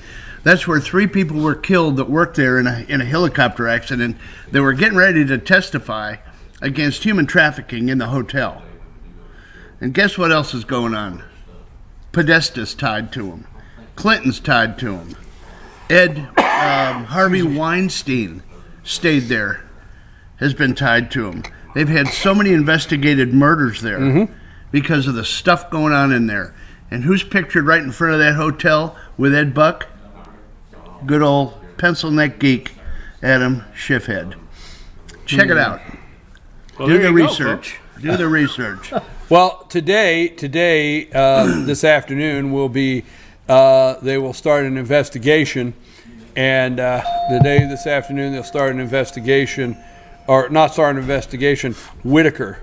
[SPEAKER 2] That's where 3 people were killed that worked there in a helicopter accident. They were getting ready to testify against human trafficking in the hotel. And guess what else is going on? Podesta's tied to him. Clinton's tied to him. Harvey Weinstein stayed there, has been tied to him. They've had so many investigated murders there because of the stuff going on in there. And who's pictured right in front of that hotel with Ed Buck? Good old pencil neck geek, Adam Schiffhead. Check it out.
[SPEAKER 3] well,
[SPEAKER 2] Do
[SPEAKER 3] there
[SPEAKER 2] the
[SPEAKER 3] you go,
[SPEAKER 2] research.
[SPEAKER 3] folks.
[SPEAKER 2] Do the research.
[SPEAKER 1] Well, today, this afternoon will be, they will start an investigation. And this afternoon, they'll start an investigation, or not start an investigation, Whitaker,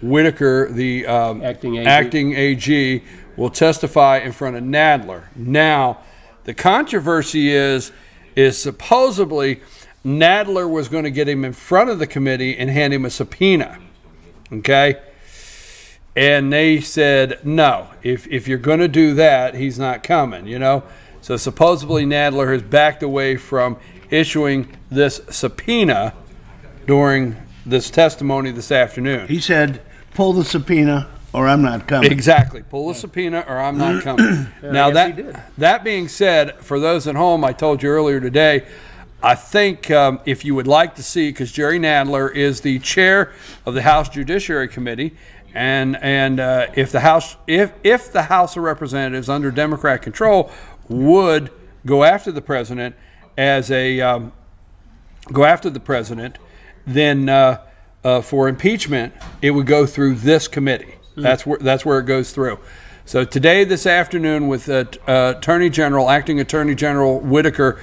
[SPEAKER 1] the acting AG, will testify in front of Nadler. Now, the controversy is supposedly Nadler was going to get him in front of the committee and hand him a subpoena, okay? And they said, no, if you're going to do that, he's not coming, you know? So supposedly Nadler has backed away from issuing this subpoena during this testimony this afternoon.
[SPEAKER 2] He said, pull the subpoena or I'm not coming.
[SPEAKER 1] Exactly. Pull the subpoena or I'm not coming. Now, that being said, for those at home, I told you earlier today, I think if you would like to see, because Jerry Nadler is the chair of the House Judiciary Committee, and if the House of Representatives under Democrat control would go after the president then for impeachment, it would go through this committee. That's where it goes through. So today, this afternoon, with Acting Attorney General Whitaker,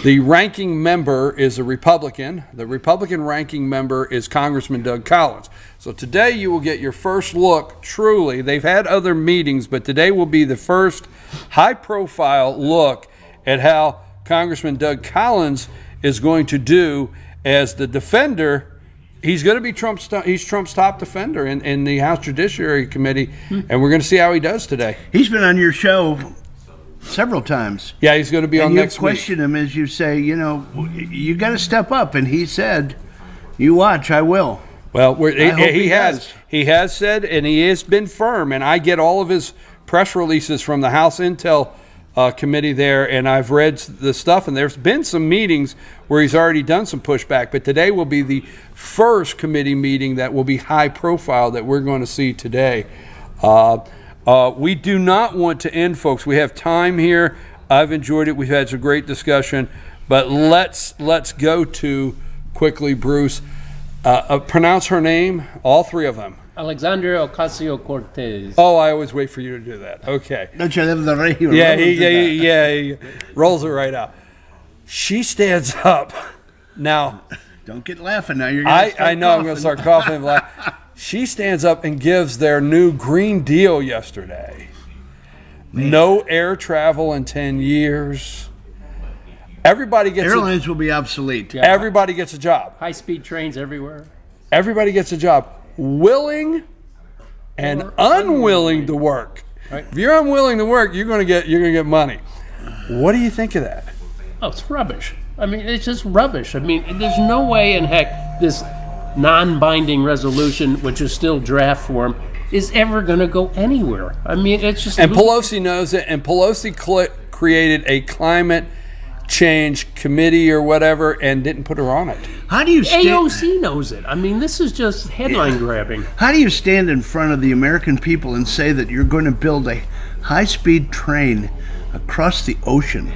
[SPEAKER 1] the ranking member is a Republican. The Republican ranking member is Congressman Doug Collins. So today you will get your first look, truly. They've had other meetings, but today will be the first high-profile look at how Congressman Doug Collins is going to do as the defender. He's going to be Trump's top defender in the House Judiciary Committee, and we're going to see how he does today.
[SPEAKER 2] He's been on your show several times.
[SPEAKER 1] Yeah, he's going to be on next week.
[SPEAKER 2] And you question him as you say, you know, you got to step up, and he said, "You watch, I will."
[SPEAKER 1] Well, he has said, and he has been firm, and I get all of his press releases from the House Intel Committee there, and I've read the stuff, and there's been some meetings where he's already done some pushback, but today will be the first committee meeting that will be high profile that we're going to see today. We do not want to end, folks. We have time here. I've enjoyed it. We've had some great discussion, but let's go to quickly, Bruce. Pronounce her name, all 3 of them.
[SPEAKER 3] Alexandria Ocasio-Cortez.
[SPEAKER 1] Oh, I always wait for you to do that. Okay.
[SPEAKER 2] Don't you have the radio?
[SPEAKER 1] Yeah, he rolls it right out. She stands up. Now,
[SPEAKER 2] Don't get laughing now. You're gonna
[SPEAKER 1] I know I'm going to start coughing and laughing. She stands up and gives their new Green Deal yesterday. Man. No air travel in 10 years. Everybody gets
[SPEAKER 2] airlines will be obsolete.
[SPEAKER 1] Yeah. Everybody gets a job.
[SPEAKER 3] High-speed trains everywhere.
[SPEAKER 1] Everybody gets a job. Willing and unwilling to work. Right. If you're unwilling to work, you're going to get money. What do you think of that?
[SPEAKER 3] Oh, it's rubbish. I mean, it's just rubbish. I mean, there's no way in heck this non-binding resolution, which is still draft form, is ever going to go anywhere. I mean, it's just...
[SPEAKER 1] And Pelosi knows it, and Pelosi created a climate change committee or whatever and didn't put her on it.
[SPEAKER 2] How do you
[SPEAKER 3] AOC knows it. I mean, this is just headline grabbing.
[SPEAKER 2] How do you stand in front of the American people and say that you're going to build a high-speed train across the ocean?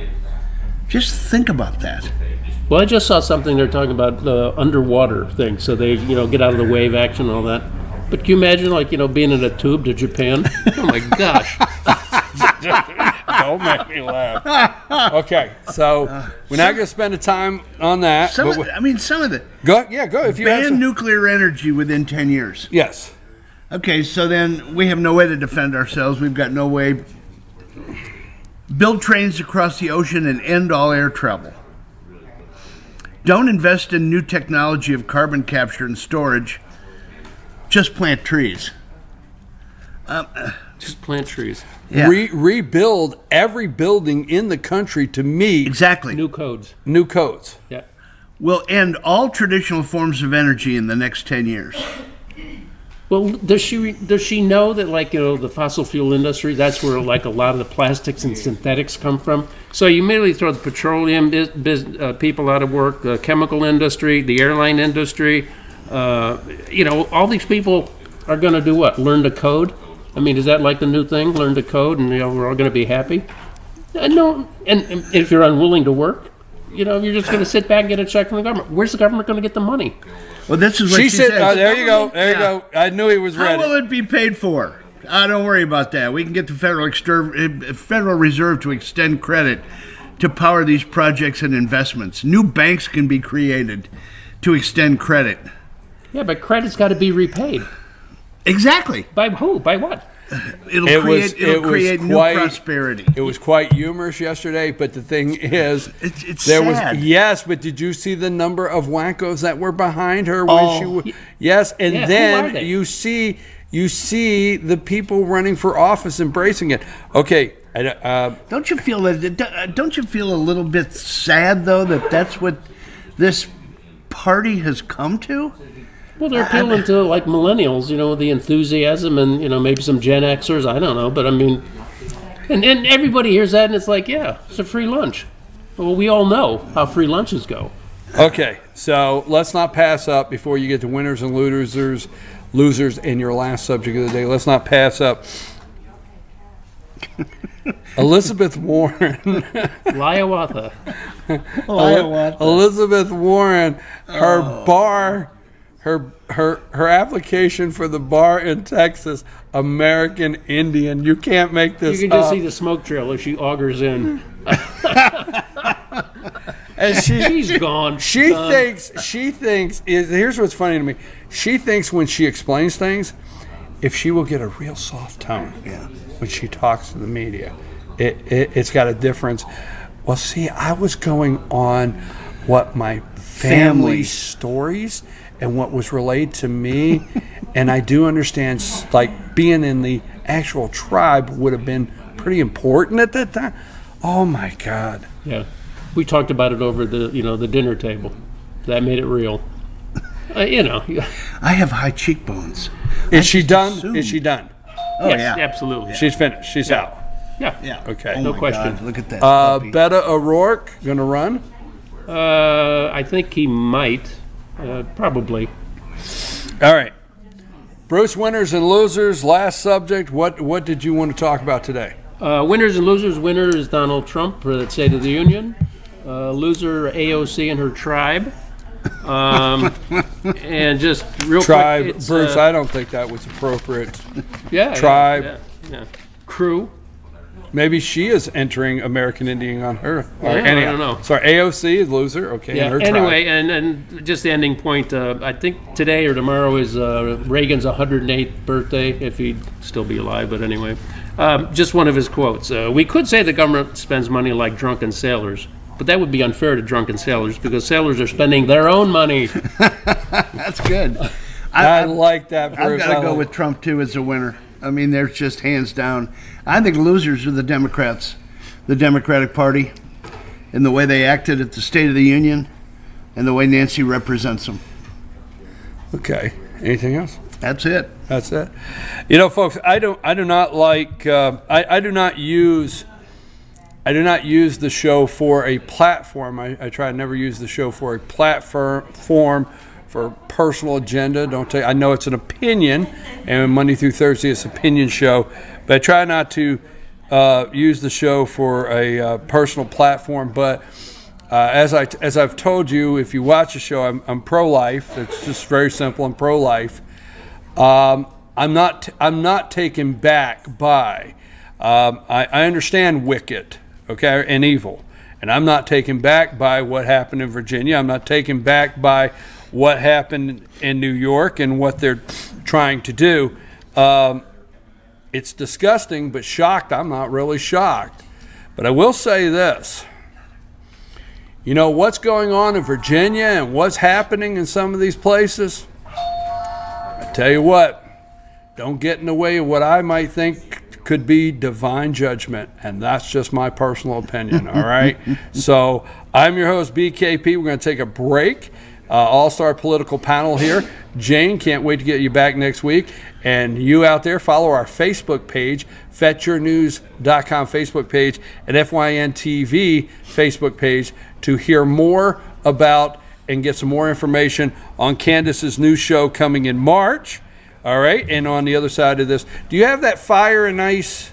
[SPEAKER 2] Just think about that.
[SPEAKER 3] Well, I just saw something they're talking about the underwater thing, so they, get out of the wave action and all that. But can you imagine, like, being in a tube to Japan? Oh my gosh!
[SPEAKER 1] Don't make me laugh. Okay, so we're not going to spend the time on that.
[SPEAKER 2] Some of the
[SPEAKER 1] go if you
[SPEAKER 2] ban nuclear energy within 10 years.
[SPEAKER 1] Yes.
[SPEAKER 2] Okay, so then we have no way to defend ourselves. We've got no way. Build trains across the ocean and end all air travel. Don't invest in new technology of carbon capture and storage. Just plant trees.
[SPEAKER 3] Just plant trees.
[SPEAKER 1] Yeah. Rebuild every building in the country to meet
[SPEAKER 2] exactly
[SPEAKER 3] new codes.
[SPEAKER 1] New codes.
[SPEAKER 3] Yeah.
[SPEAKER 2] We'll end all traditional forms of energy in the next 10 years.
[SPEAKER 3] Well, does she know that, like, the fossil fuel industry, that's where, like, a lot of the plastics and synthetics come from? So you immediately throw the petroleum people out of work, the chemical industry, the airline industry. All these people are going to do what? Learn to code? I mean, is that like the new thing? Learn to code and we're all going to be happy? No. And if you're unwilling to work, you're just going to sit back and get a check from the government. Where's the government going to get the money?
[SPEAKER 2] Well, this is what she said.
[SPEAKER 1] There you go. There you go. I knew he was ready.
[SPEAKER 2] How will it be paid for? Don't worry about that. We can get the Federal Reserve to extend credit to power these projects and investments. New banks can be created to extend credit.
[SPEAKER 3] Yeah, but credit's got to be repaid.
[SPEAKER 2] Exactly.
[SPEAKER 3] By who? By what?
[SPEAKER 2] It'll create new prosperity.
[SPEAKER 1] It was quite humorous yesterday, but the thing is,
[SPEAKER 2] it's sad.
[SPEAKER 1] Yes, but did you see the number of wackos that were behind her when she? Yes, and then you see the people running for office embracing it. Okay.
[SPEAKER 2] Don't you feel that? Don't you feel a little bit sad though that that's what this party has come to?
[SPEAKER 3] Well, they're appealing to, like, millennials, the enthusiasm and, maybe some Gen Xers, I don't know. But, I mean, and everybody hears that and it's like, yeah, it's a free lunch. Well, we all know how free lunches go.
[SPEAKER 1] Okay, so let's not pass up before you get to winners and losers in your last subject of the day. Let's not pass up Elizabeth Warren.
[SPEAKER 3] Liawatha.
[SPEAKER 1] Elizabeth Warren, her application for the bar in Texas, American Indian. You can't make this up.
[SPEAKER 3] You can just see the smoke trail as she augers in.
[SPEAKER 1] And she's
[SPEAKER 3] gone.
[SPEAKER 1] She thinks. Here's what's funny to me. She thinks when she explains things, if she will get a real soft tone when she talks to the media, it's got a difference. Well, see, I was going on what my family stories and what was relayed to me, and I do understand, like, being in the actual tribe would have been pretty important at that time. Oh my God!
[SPEAKER 3] Yeah, we talked about it over the dinner table. That made it real.
[SPEAKER 2] I have high cheekbones.
[SPEAKER 1] Is she done? Is she done?
[SPEAKER 2] Oh
[SPEAKER 3] yes,
[SPEAKER 2] yeah,
[SPEAKER 3] absolutely.
[SPEAKER 1] She's finished. She's out.
[SPEAKER 3] Yeah.
[SPEAKER 1] Okay.
[SPEAKER 2] Oh
[SPEAKER 3] no question.
[SPEAKER 2] God, look at that.
[SPEAKER 1] Beto O'Rourke gonna run?
[SPEAKER 3] I think he might. Probably.
[SPEAKER 1] All right. Bruce, winners and losers. Last subject. What did you want to talk about today?
[SPEAKER 3] Winners and losers. Winner is Donald Trump for the State of the Union. Loser, AOC and her tribe. And just real
[SPEAKER 1] tribe,
[SPEAKER 3] quick,
[SPEAKER 1] Bruce. I don't think that was appropriate.
[SPEAKER 3] Yeah.
[SPEAKER 1] Tribe.
[SPEAKER 3] Yeah. Crew.
[SPEAKER 1] Maybe she is entering American Indian on her.
[SPEAKER 3] Yeah, I don't know.
[SPEAKER 1] Sorry, AOC, loser. Okay.
[SPEAKER 3] Yeah.
[SPEAKER 1] In her
[SPEAKER 3] Anyway,
[SPEAKER 1] tribe.
[SPEAKER 3] and just the ending point. I think today or tomorrow is Reagan's 108th birthday, if he'd still be alive. But anyway, just one of his quotes. We could say the government spends money like drunken sailors, but that would be unfair to drunken sailors because sailors are spending their own money.
[SPEAKER 2] That's good.
[SPEAKER 1] I like that.
[SPEAKER 2] I've got to go with Trump too as a winner. I mean, there's just hands down. I think losers are the Democrats, the Democratic Party, and the way they acted at the State of the Union, and the way Nancy represents them.
[SPEAKER 1] Okay. Anything else?
[SPEAKER 2] That's it.
[SPEAKER 1] That's it. You know, folks, I do not like. I do not use the show for a platform. I try to never use the show for a platform for personal agenda. Don't take. I know it's an opinion, and Monday through Thursday it's an opinion show, but I try not to use the show for a personal platform. But as I've told you, if you watch the show, I'm pro-life. It's just very simple. I'm pro-life. I'm not taken back by. I understand wicked, okay, and evil, and I'm not taken back by what happened in Virginia. I'm not taken back by what happened in New York and what they're trying to do. It's disgusting, but shocked. I'm not really shocked. But I will say this. You know, what's going on in Virginia and what's happening in some of these places? I tell you what, don't get in the way of what I might think could be divine judgment, and that's just my personal opinion, all right? So I'm your host, BKP. We're going to take a break. All-star political panel here. Jane, can't wait to get you back next week. And you out there, follow our Facebook page, fetchyournews.com Facebook page, and FYNTV Facebook page to hear more about and get some more information on Candace's new show coming in March. All right, and on the other side of this, do you have that fire and ice?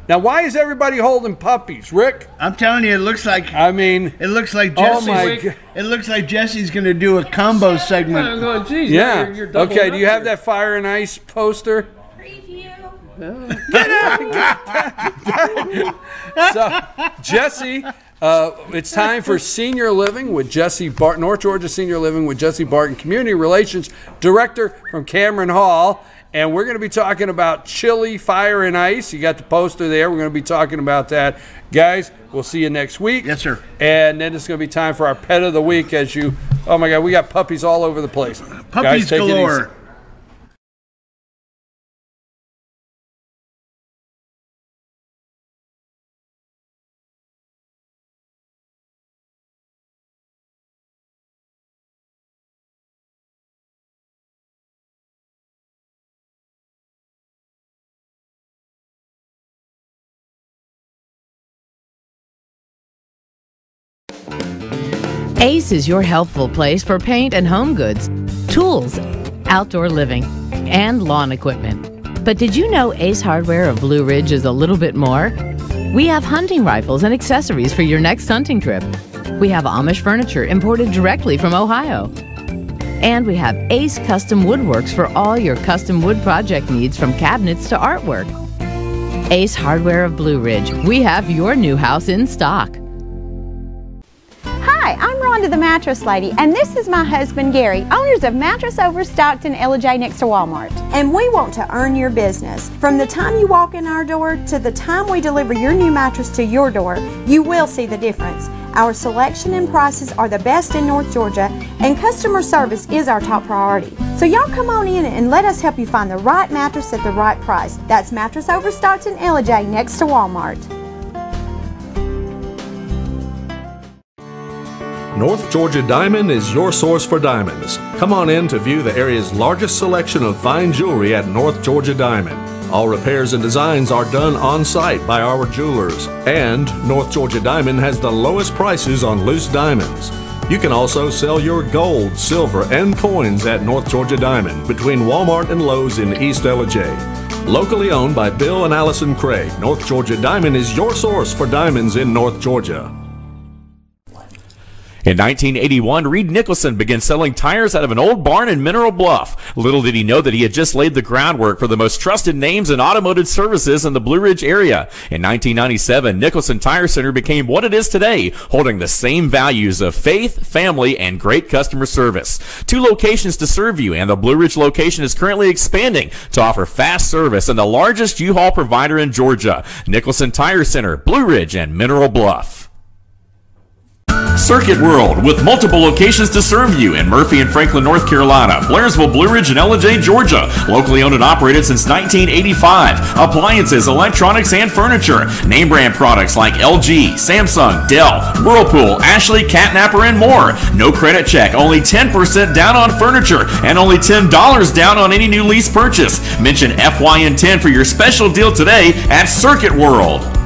[SPEAKER 1] Now, why is everybody holding puppies, Rick?
[SPEAKER 2] I'm telling you, it looks like.
[SPEAKER 1] I mean,
[SPEAKER 2] it looks like
[SPEAKER 1] oh
[SPEAKER 2] Jesse's.
[SPEAKER 1] my God.
[SPEAKER 2] It looks like Jesse's going to do a combo segment.
[SPEAKER 3] I'm going, geez,
[SPEAKER 1] yeah.
[SPEAKER 3] you're doubling
[SPEAKER 1] Okay.
[SPEAKER 3] up
[SPEAKER 1] Do you have
[SPEAKER 3] here.
[SPEAKER 1] that fire and ice poster?
[SPEAKER 4] Preview.
[SPEAKER 1] So, Jesse, it's time for Senior Living with Jesse Barton, North Georgia Senior Living with Jesse Barton, Community Relations Director from Cameron Hall. And we're going to be talking about chili, fire, and ice. You got the poster there. We're going to be talking about that. Guys, we'll see you next week.
[SPEAKER 2] Yes, sir.
[SPEAKER 1] And then it's going to be time for our pet of the week as you, oh my God, we got puppies all over the place.
[SPEAKER 2] Puppies
[SPEAKER 1] Guys, take it easy.
[SPEAKER 2] galore.
[SPEAKER 5] Ace is your helpful place for paint and home goods, tools, outdoor living, and lawn equipment. But did you know Ace Hardware of Blue Ridge is a little bit more? We have hunting rifles and accessories for your next hunting trip. We have Amish furniture imported directly from Ohio. And we have Ace Custom Woodworks for all your custom wood project needs, from cabinets to artwork. Ace Hardware of Blue Ridge. We have your new house in stock.
[SPEAKER 4] Hi, I'm Rhonda the Mattress Lady, and this is my husband Gary, owners of Mattress Overstocked in LJ next to Walmart. And we want to earn your business. From the time you walk in our door to the time we deliver your new mattress to your door, you will see the difference. Our selection and prices are the best in North Georgia, and customer service is our top priority. So y'all come on in and let us help you find the right mattress at the right price. That's Mattress Overstocked in LJ next to Walmart.
[SPEAKER 6] North Georgia Diamond is your source for diamonds. Come on in to view the area's largest selection of fine jewelry at North Georgia Diamond. All repairs and designs are done on site by our jewelers. And North Georgia Diamond has the lowest prices on loose diamonds. You can also sell your gold, silver, and coins at North Georgia Diamond between Walmart and Lowe's in East LJ. Locally owned by Bill and Allison Craig, North Georgia Diamond is your source for diamonds in North Georgia.
[SPEAKER 7] In 1981, Reed Nicholson began selling tires out of an old barn in Mineral Bluff. Little did he know that he had just laid the groundwork for the most trusted names in automotive services in the Blue Ridge area. In 1997, Nicholson Tire Center became what it is today, holding the same values of faith, family, and great customer service. 2 locations to serve you, and the Blue Ridge location is currently expanding to offer fast service and the largest U-Haul provider in Georgia. Nicholson Tire Center, Blue Ridge, and Mineral Bluff. Circuit World, with multiple locations to serve you in Murphy and Franklin, North Carolina, Blairsville, Blue Ridge, and Ellijay, Georgia. Locally owned and operated since 1985. Appliances, electronics, and furniture. Name brand products like LG, Samsung, Dell, Whirlpool, Ashley, Catnapper, and more. No credit check, only 10% down on furniture, and only $10 down on any new lease purchase. Mention FYN10 for your special deal today at Circuit World.